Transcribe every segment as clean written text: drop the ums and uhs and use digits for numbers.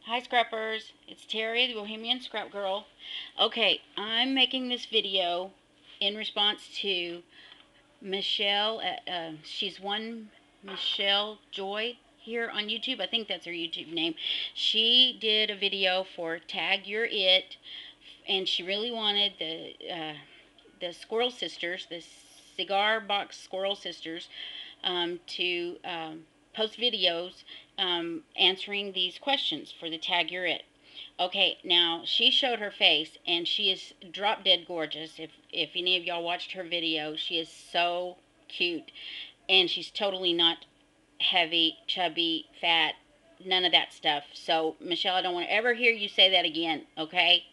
Hi Scrappers, it's Terry, the Bohemian Scrap Girl. Okay, I'm making this video in response to Michelle. She's one Michelle Joy here on YouTube. I think that's her YouTube name. She did a video for Tag You're It, and she really wanted the Squirrel Sisters, the cigar box Squirrel Sisters, to post videos answering these questions for the Tag You're It. Okay, now she showed her face and she is drop dead gorgeous. If any of y'all watched her video, she is so cute and she's totally not heavy, chubby, fat, none of that stuff. So, Michelle, I don't want to ever hear you say that again, okay?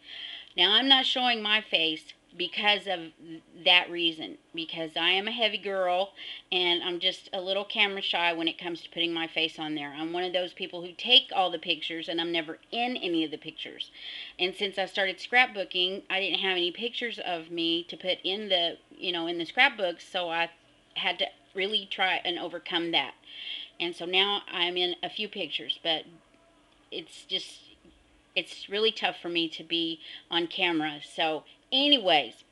Now, I'm not showing my face because of that reason, because I am a heavy girl and I'm just a little camera shy when it comes to putting my face on there. I'm one of those people who take all the pictures and I'm never in any of the pictures. And since I started scrapbooking, I didn't have any pictures of me to put in the, in the scrapbooks, so I had to really try and overcome that. And so now I'm in a few pictures, but it's really tough for me to be on camera. So, anyways,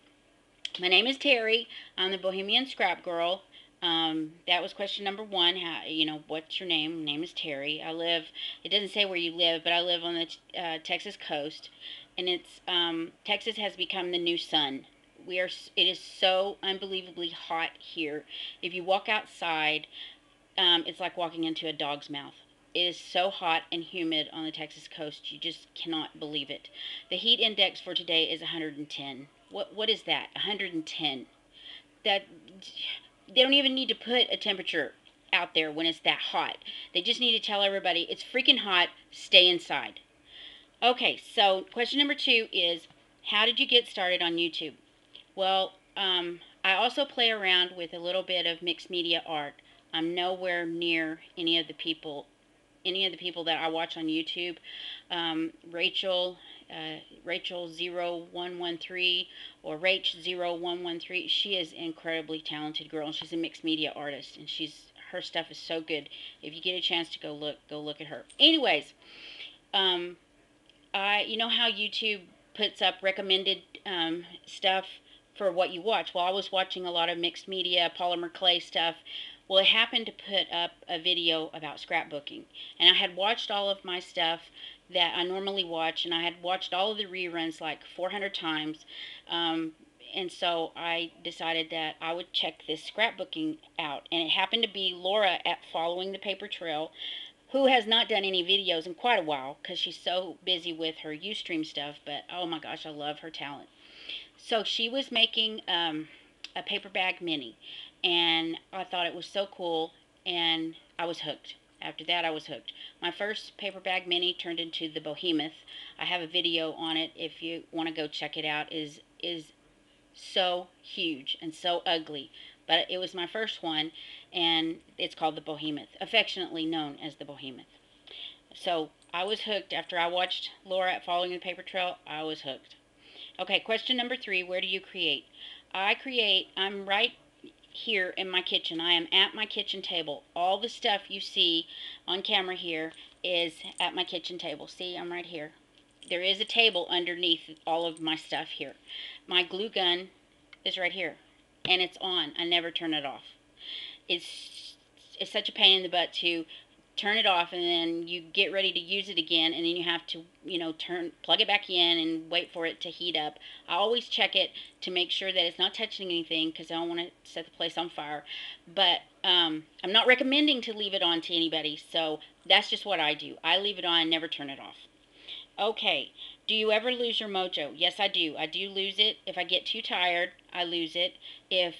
my name is Terry. I'm the Bohemian Scrap Girl. That was question number one. What's your name? My name is Terry. I live. It doesn't say where you live, but I live on the Texas coast, and Texas has become the new sun. It is so unbelievably hot here. If you walk outside, it's like walking into a dog's mouth. It is so hot and humid on the Texas coast, you just cannot believe it. The heat index for today is 110. What is that? 110. That they don't even need to put a temperature out there when it's that hot. They just need to tell everybody it's freaking hot, stay inside. Okay, so question number 2 is, how did you get started on YouTube? Well, I also play around with a little bit of mixed media art. I'm nowhere near any of the people that I watch on YouTube. Rachel 0113 or Rach0113. She is an incredibly talented girl, and she's a mixed media artist, and her stuff is so good. If you get a chance to go look at her. Anyways, you know how YouTube puts up recommended stuff for what you watch. Well, I was watching a lot of mixed media, polymer clay stuff. Well, it happened to put up a video about scrapbooking, and I had watched all of my stuff that I normally watch, and I had watched all of the reruns like 400 times. And so I decided that I would check this scrapbooking out, and it happened to be Laura at Following the Paper Trail, who has not done any videos in quite a while because she's so busy with her Ustream stuff. But oh my gosh, I love her talent. So she was making a paper bag mini, and I thought it was so cool, and I was hooked. After that, I was hooked. My first paper bag mini turned into the Behemoth. I have a video on it if you want to go check it out. Is so huge and so ugly, but it was my first one, and it's called the Behemoth, affectionately known as the Behemoth. So I was hooked after I watched Laura at Following the Paper Trail. I was hooked. Okay, question number 3, where do you create? I'm right here in my kitchen. I am at my kitchen table. All the stuff you see on camera here is at my kitchen table. See, I'm right here. There is a table underneath all of my stuff here. My glue gun is right here, and it's on. I never turn it off. It's such a pain in the butt to turn it off, and then you get ready to use it again, and then you have to, plug it back in and wait for it to heat up. I always check it to make sure that it's not touching anything because I don't want to set the place on fire. But I'm not recommending to leave it on to anybody, so that's just what I do. I leave it on and never turn it off. Okay, do you ever lose your mojo? Yes, I do. I do lose it. If I get too tired, I lose it. If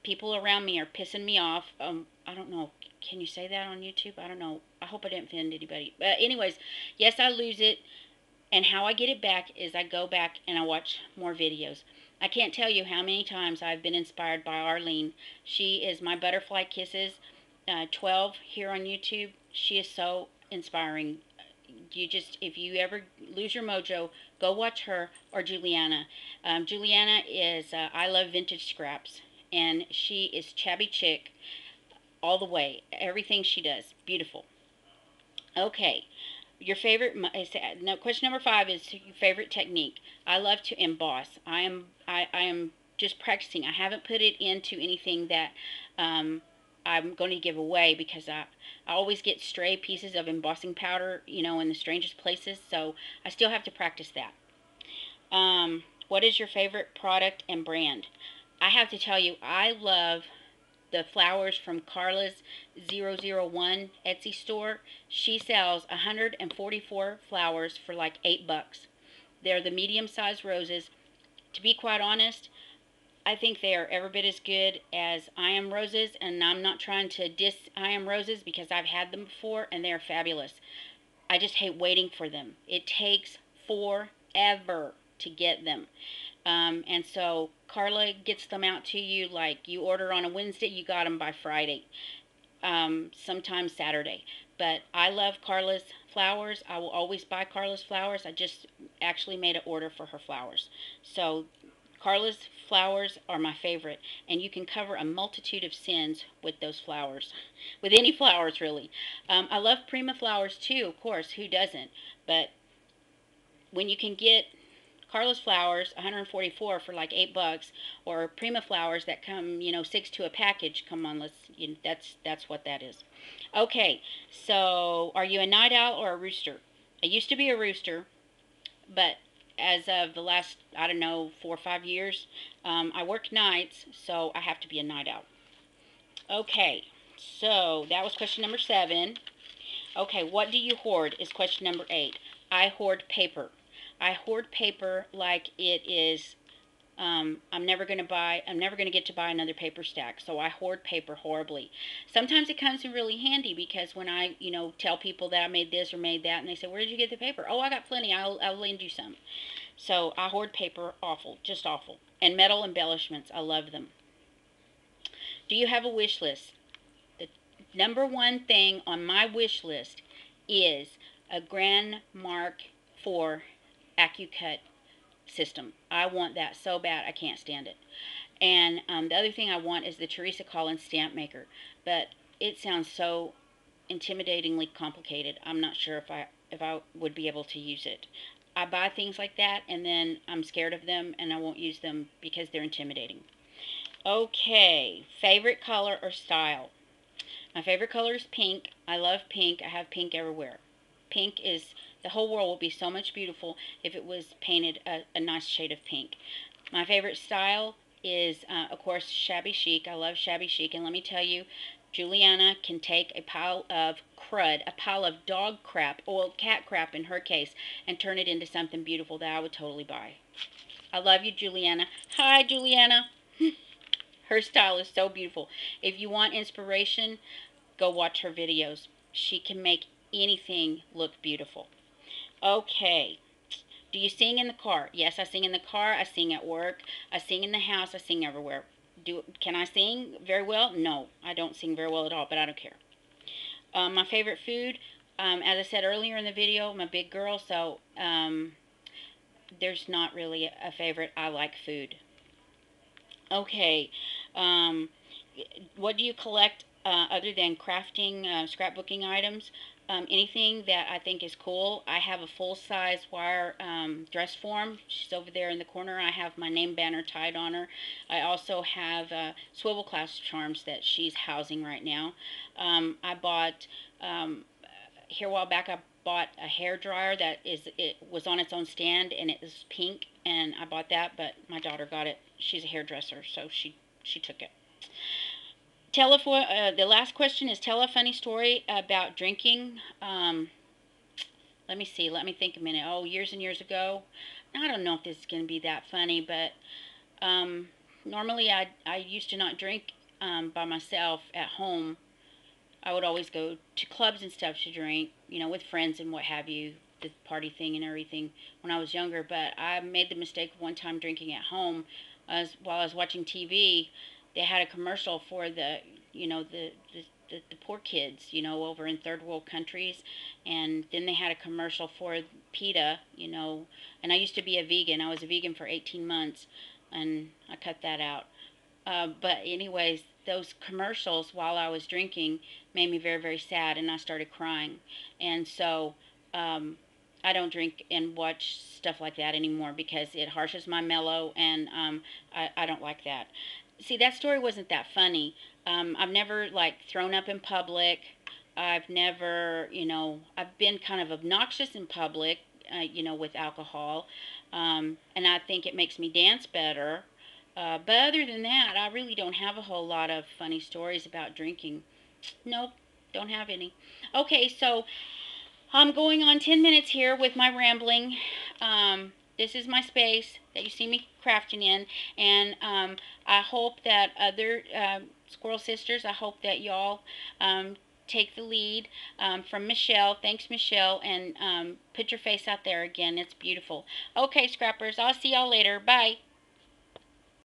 people around me are pissing me off, I don't know. Can you say that on YouTube? I don't know. I hope I didn't offend anybody. But anyways, yes, I lose it. And how I get it back is I go back and I watch more videos. I can't tell you how many times I've been inspired by Arlene. She is my Butterfly Kisses 12 here on YouTube. She is so inspiring. If you ever lose your mojo, go watch her or Juliana. Juliana is I Love Vintage Scraps, and she is chubby chick all the way. Everything she does, beautiful. Okay, Your favorite, no, question number 5 is your favorite technique. I love to emboss. I am just practicing. I haven't put it into anything that um, I'm going to give away because I always get stray pieces of embossing powder, in the strangest places. So I still have to practice that. What is your favorite product and brand? I have to tell you, I love the flowers from Carla's 001 Etsy store. She sells 144 flowers for like $8. They're the medium-sized roses. To be quite honest, I think they are every bit as good as I Am Roses, and I'm not trying to diss I Am Roses because I've had them before and they're fabulous. I just hate waiting for them. It takes forever to get them. And so Carla gets them out to you like you order on a Wednesday, you got them by Friday, sometimes Saturday. But I love Carla's flowers. I will always buy Carla's flowers. I just actually made an order for her flowers. So Carla's flowers are my favorite, and you can cover a multitude of sins with those flowers, with any flowers really. I love Prima flowers too, of course. Who doesn't? But when you can get Carla's flowers, 144 for like $8, or Prima flowers that come, 6 to a package. Come on, that's what that is. Okay, so are you a night owl or a rooster? I used to be a rooster, but as of the last, I don't know, 4 or 5 years, I work nights, so I have to be a night owl. Okay, so that was question number 7. Okay, what do you hoard is question number 8. I hoard paper. I hoard paper like it is, I'm never going to get to buy another paper stack. So I hoard paper horribly. Sometimes it comes in really handy because when I, tell people that I made this or made that and they say, where did you get the paper? Oh, I got plenty. I'll lend you some. So I hoard paper awful, just awful. And metal embellishments, I love them. Do you have a wish list? The number one thing on my wish list is a Grand Mark IV AccuCut system. I want that so bad, I can't stand it. And the other thing I want is the Teresa Collins stamp maker, but it sounds so intimidatingly complicated. I'm not sure if I would be able to use it. I buy things like that and then I'm scared of them and I won't use them because they're intimidating. Okay, favorite color or style? My favorite color is pink. I love pink. I have pink everywhere. Pink is, the whole world would be so much beautiful if it was painted a nice shade of pink. My favorite style is, of course, shabby chic. I love shabby chic. And let me tell you, Juliana can take a pile of crud, a pile of dog crap, or cat crap in her case, and turn it into something beautiful that I would totally buy. I love you, Juliana. Hi, Juliana. Her style is so beautiful. If you want inspiration, go watch her videos. She can make anything look beautiful. Okay. Do you sing in the car? Yes, I sing in the car. I sing at work. I sing in the house. I sing everywhere. Can I sing very well? No, I don't sing very well at all, but I don't care. My favorite food, as I said earlier in the video, I'm a big girl, so there's not really a favorite. I like food. Okay. Um, what do you collect other than crafting, scrapbooking items? Anything that I think is cool. I have a full-size wire dress form. She's over there in the corner. I have my name banner tied on her. I also have swivel clasp charms that she's housing right now. I bought, here a while back, I bought a hair dryer that it was on its own stand and it was pink, and I bought that, but my daughter got it. She's a hairdresser, so she took it. The last question is, tell a funny story about drinking. Let me see. Let me think a minute. Oh, years and years ago. I don't know if this is going to be that funny, but normally I used to not drink by myself at home. I would always go to clubs and stuff to drink, with friends and what have you, the party thing and everything when I was younger. But I made the mistake of one time drinking at home while I was watching TV. They had a commercial for the poor kids, over in third world countries, and then they had a commercial for PETA, and I used to be a vegan. I was a vegan for 18 months, and I cut that out. But anyways, those commercials while I was drinking made me very, very sad, and I started crying. And so um, I don't drink and watch stuff like that anymore because it harshes my mellow, and I don't like that. See, that story wasn't that funny. I've never like thrown up in public. I've never, I've been kind of obnoxious in public, with alcohol, and I think it makes me dance better. But other than that, I really don't have a whole lot of funny stories about drinking. Nope, don't have any. Okay, so I'm going on 10 minutes here with my rambling. This is my space that you see me crafting in, and I hope that other squirrel sisters, I hope that y'all take the lead from Michelle. Thanks, Michelle, and put your face out there again. It's beautiful. Okay, scrappers, I'll see y'all later. Bye.